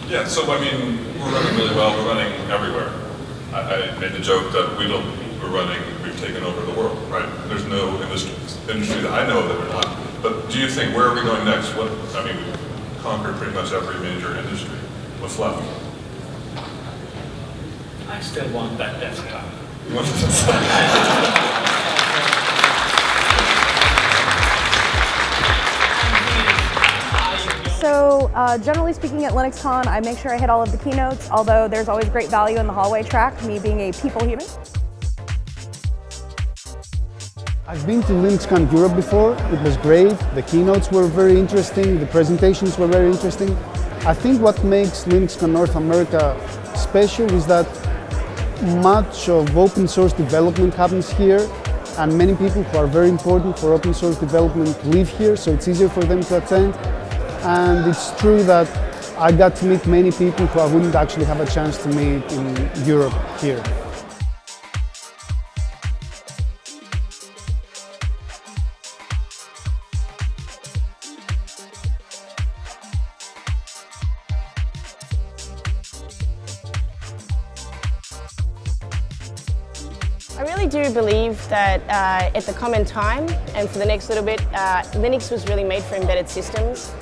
Yeah, so I mean, we're running really well. We're running everywhere. I made the joke that we've taken over the world, right? There's no industry that I know that we're not. But do you think, where are we going next? I mean, we've conquered pretty much every major industry. What's left? I still want that desktop. You want the desktop? So generally speaking at LinuxCon, I make sure I hit all of the keynotes, although there's always great value in the hallway track, me being a people human. I've been to LinuxCon Europe before. It was great. The keynotes were very interesting. The presentations were very interesting. I think what makes LinuxCon North America special is that much of open source development happens here, and many people who are very important for open source development live here, so it's easier for them to attend. And it's true that I got to meet many people who I wouldn't actually have a chance to meet in Europe here. I really do believe that at the common time and for the next little bit, Linux was really made for embedded systems.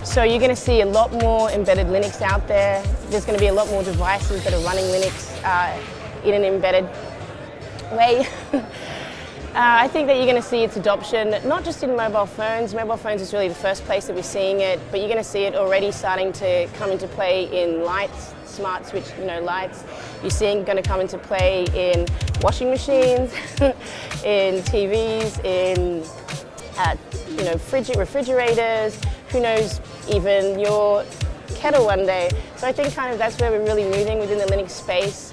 So you're going to see a lot more embedded Linux out there. There's going to be a lot more devices that are running Linux in an embedded way. I think that you're going to see its adoption, not just in mobile phones. Mobile phones is really the first place that we're seeing it, but you're going to see it already starting to come into play in lights, smart switch, lights. You're seeing going to come into play in washing machines, in TVs, in refrigerators. Who knows, even your kettle one day. So I think kind of that's where we're really moving within the Linux space.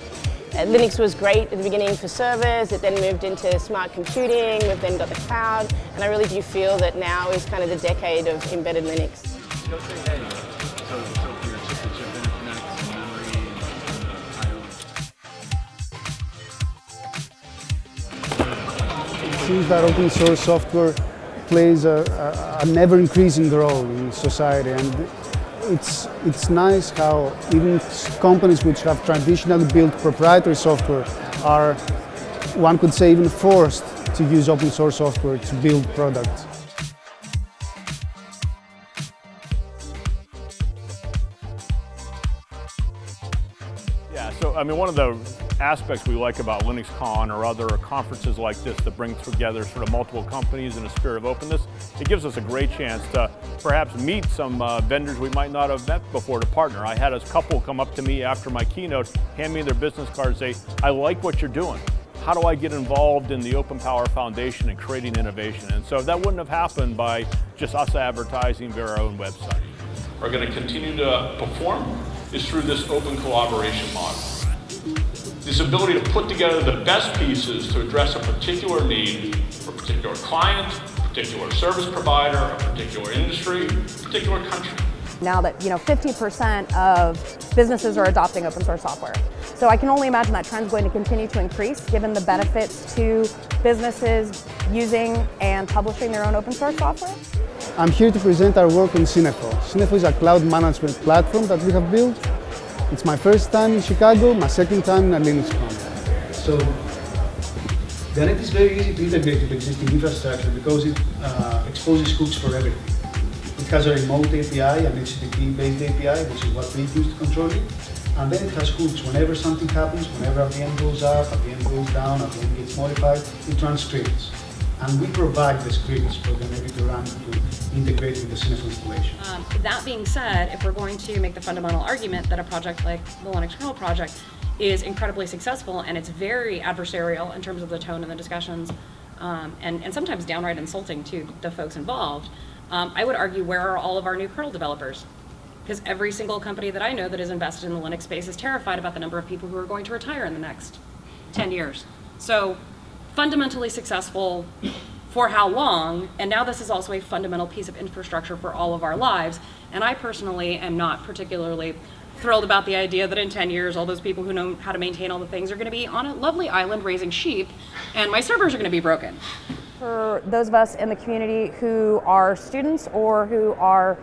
Linux was great at the beginning for servers, it then moved into smart computing, we've then got the cloud, and I really do feel that now is kind of the decade of embedded Linux. Go say hey. So your chip-to-chip interconnects, Maree, and It seems that open source software plays an ever-increasing role in society, and it's nice how even companies which have traditionally built proprietary software are, one could say, even forced to use open source software to build products. Yeah, so I mean, one of the aspects we like about LinuxCon or other conferences like this that bring together sort of multiple companies in a spirit of openness, it gives us a great chance to perhaps meet some vendors we might not have met before to partner. I had a couple come up to me after my keynote, hand me their business card, say, I like what you're doing. How do I get involved in the Open Power Foundation and creating innovation? And so that wouldn't have happened by just us advertising via our own website. Are going to continue to perform is through this open collaboration model. This ability to put together the best pieces to address a particular need for a particular client, a particular service provider, a particular industry, a particular country. Now that 50% of businesses are adopting open source software. So I can only imagine that trend is going to continue to increase given the benefits to businesses using and publishing their own open source software. I'm here to present our work on Cinefo. Cinefo is a cloud management platform that we have built. It's my first time in Chicago, my second time in LinuxCon. So then it is very easy to integrate with existing infrastructure because it exposes hooks for everything. It has a remote API, an HTTP-based API, which is what we use to control it. And then it has hooks. Whenever something happens, whenever a VM goes up, a VM goes down, a VM gets modified, it runs scripts. And we provide the scripts for them maybe to run to integrate with the Cinefo installation. That being said, if we're going to make the fundamental argument that a project like the Linux kernel project is incredibly successful and it's very adversarial in terms of the tone and the discussions, and sometimes downright insulting to the folks involved, I would argue, where are all of our new kernel developers? Because every single company that I know that is invested in the Linux space is terrified about the number of people who are going to retire in the next 10 years. So fundamentally successful for how long? And now this is also a fundamental piece of infrastructure for all of our lives. And I personally am not particularly thrilled about the idea that in 10 years, all those people who know how to maintain all the things are going to be on a lovely island raising sheep, and my servers are going to be broken. For those of us in the community who are students or who are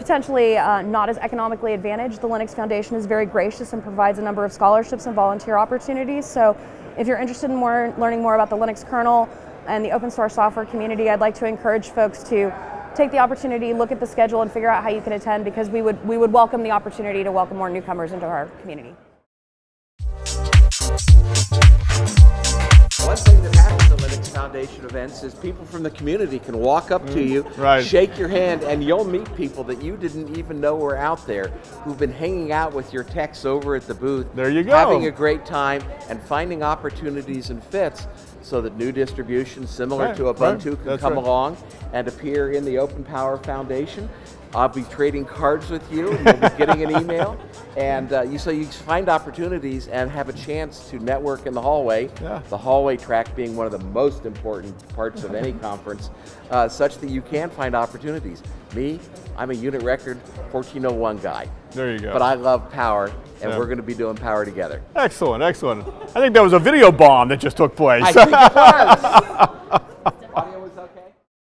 potentially not as economically advantaged, the Linux Foundation is very gracious and provides a number of scholarships and volunteer opportunities. So if you're interested in learning more about the Linux kernel and the open source software community, I'd like to encourage folks to take the opportunity, look at the schedule, and figure out how you can attend, because we would welcome the opportunity to welcome more newcomers into our community. One thing that happens at Linux Foundation events is people from the community can walk up to you, shake your hand, and you'll meet people that you didn't even know were out there who've been hanging out with your techs over at the booth. There you go. Having a great time and finding opportunities and fits so that new distributions similar to Ubuntu can come along and appear in the Open Power Foundation. I'll be trading cards with you, and you'll be getting an email. And so you find opportunities and have a chance to network in the hallway, the hallway track being one of the most important parts of any conference, such that you can find opportunities. Me, I'm a unit record 1401 guy. There you go. But I love power, and we're going to be doing power together. Excellent, excellent. I think that was a video bomb that just took place. I think it was.